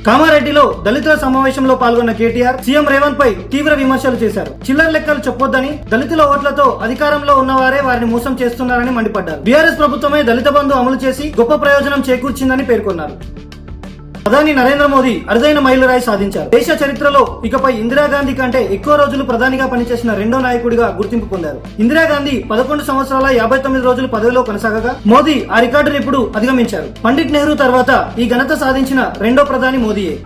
కామారెడ్డిలో దళితుల సమావేశంలో పాల్గొన్న కేటీఆర్ సీఎం రేవంత్ పై తీవ్ర విమర్శలు చేశారు. చిల్లర లెక్కలు చెప్పొద్దని, దళితుల ఓట్లతో అధికారంలో ఉన్నవారే వారిని మోసం చేస్తున్నారని మండిపడ్డారు. బీఆర్ఎస్ ప్రభుత్వమే దళిత బంధు అమలు చేసి గొప్ప ప్రయోజనం చేకూర్చిందని పేర్కొన్నారు. ప్రధాని నరేంద్ర మోదీ అరుదైన మైలురాయి సాధించారు. దేశ చరిత్రలో ఇకపై ఇందిరాగాంధీ కంటే ఎక్కువ రోజులు ప్రధానిగా పనిచేసిన రెండో నాయకుడిగా గుర్తింపు పొందారు. ఇందిరాగాంధీ 11 సంవత్సరాల 59 రోజులు పదవిలో కొనసాగగా మోదీ ఆ రికార్డును ఇప్పుడు అధిగమించారు. పండిట్ నెహ్రూ తర్వాత ఈ ఘనత సాధించిన రెండో ప్రధాని మోదీయే.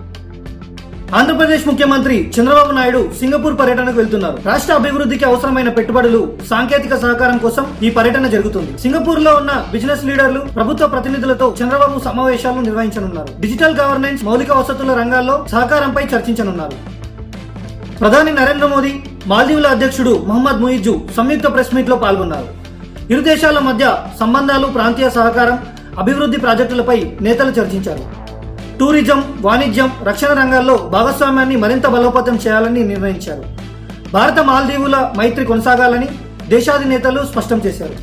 ఆంధ్రప్రదేశ్ ముఖ్యమంత్రి చంద్రబాబు నాయుడు సింగపూర్ పర్యటనకు వెళ్తున్నారు. రాష్ట్ర అభివృద్ధికి అవసరమైన పెట్టుబడులు, సాంకేతిక సహకారం కోసం ఈ పర్యటన జరుగుతుంది. సింగపూర్ లో ఉన్న బిజినెస్ లీడర్లు, ప్రభుత్వ ప్రతినిధులతో చంద్రబాబు సమావేశాలు నిర్వహించనున్నారు. డిజిటల్ గవర్నెన్స్, మౌలిక వసతుల రంగాల్లో సహకారంపై చర్చించనున్నారు. ప్రధాని నరేంద్ర మోదీ, మాల్దీవుల అధ్యక్షుడు మహమ్మద్ ముయిజ్జు సంయుక్త ప్రెస్ మీట్ లో పాల్గొన్నారు. ఇరు దేశాల మధ్య సంబంధాలు, ప్రాంతీయ సహకారం, అభివృద్ధి ప్రాజెక్టులపై నేతలు చర్చించారు. టూరిజం, వాణిజ్యం, రక్షణ రంగాల్లో భాగస్వామ్యాన్ని మరింత బలోపేతం చేయాలని నిర్ణయించారు. భారత మాల్దీవుల మైత్రి కొనసాగాలని దేశాధినేతలు స్పష్టం చేశారు.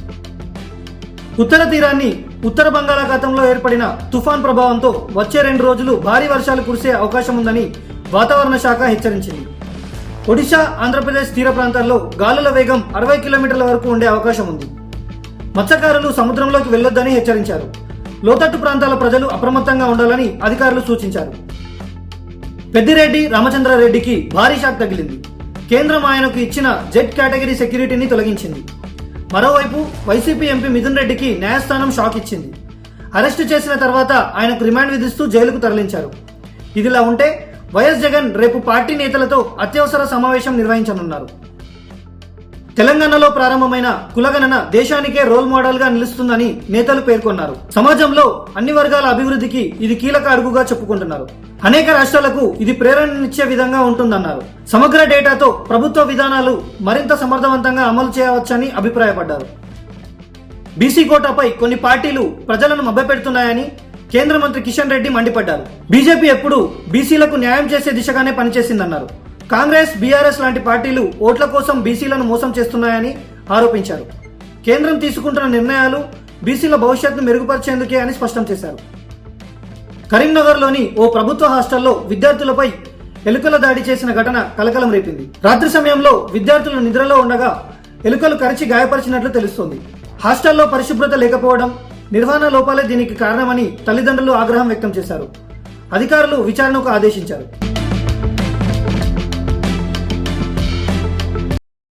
ఉత్తర తీరాన్ని ఉత్తర బంగాళాఖాతంలో ఏర్పడిన తుఫాన్ ప్రభావంతో వచ్చే 2 రోజులు భారీ వర్షాలు కురిసే అవకాశం ఉందని వాతావరణ శాఖ హెచ్చరించింది. ఒడిశా, ఆంధ్రప్రదేశ్ తీర ప్రాంతాల్లో గాలుల వేగం 60 కిలోమీటర్ల వరకు ఉండే అవకాశం ఉంది. మత్స్యకారులు సముద్రంలోకి వెళ్లొద్దని హెచ్చరించారు. లోతట్టు ప్రాంతాల ప్రజలు అప్రమత్తంగా ఉండాలని అధికారులు సూచించారు. పెద్దిరెడ్డి రామచంద్రారెడ్డికి భారీ షాక్ తగిలింది. కేంద్రం ఆయనకు ఇచ్చిన జెడ్ కేటగిరీ సెక్యూరిటీని తొలగించింది. మరోవైపు వైసీపీ ఎంపీ మిథున్ రెడ్డికి న్యాయస్థానం షాక్ ఇచ్చింది. అరెస్టు చేసిన తర్వాత ఆయనకు రిమాండ్ విధిస్తూ జైలుకు తరలించారు. ఇదిలా ఉంటే వైఎస్ జగన్ రేపు పార్టీ నేతలతో అత్యవసర సమావేశం నిర్వహించనున్నారు. తెలంగాణలో ప్రారంభమైన కులగణన దేశానికే రోల్ మోడల్ గా నిలుస్తుందని నేతలు పేర్కొన్నారు. సమాజంలో అన్ని వర్గాల అభివృద్ధికి ఇది కీలక అడుగుగా చెప్పుకుంటున్నారు. అనేక రాష్ట్రాలకు ఇది ప్రేరణనిచ్చే విధంగా ఉంటుందన్నారు. సమగ్ర డేటాతో ప్రభుత్వ విధానాలు మరింత సమర్థవంతంగా అమలు చేయవచ్చని అభిప్రాయపడ్డారు. బీసీ కోటాపై కొన్ని పార్టీలు ప్రజలను మభ్యపెడుతున్నాయని కేంద్ర మంత్రి కిషన్ రెడ్డి మండిపడ్డారు. బీజేపీ ఎప్పుడు బీసీలకు న్యాయం చేసే దిశగానే పనిచేసిందన్నారు. కాంగ్రెస్, బీఆర్ఎస్ లాంటి పార్టీలు ఓట్ల కోసం బీసీలను మోసం చేస్తున్నాయని ఆరోపించారు. కేంద్రం తీసుకుంటున్న నిర్ణయాలు బీసీల భవిష్యత్తును మెరుగుపరిచేందుకే అని స్పష్టం చేశారు. కరీంనగర్లోని ఓ ప్రభుత్వ హాస్టల్లో విద్యార్థులపై ఎలుకల దాడి చేసిన ఘటన కలకలం రేపింది. రాత్రి సమయంలో విద్యార్థులు నిద్రలో ఉండగా ఎలుకలు కరిచి గాయపరిచినట్లు తెలుస్తోంది. హాస్టల్లో పరిశుభ్రత లేకపోవడం, నిర్వహణ లోపాలే దీనికి కారణమని తల్లిదండ్రులు ఆగ్రహం వ్యక్తం చేశారు. అధికారులు విచారణకు ఆదేశించారు.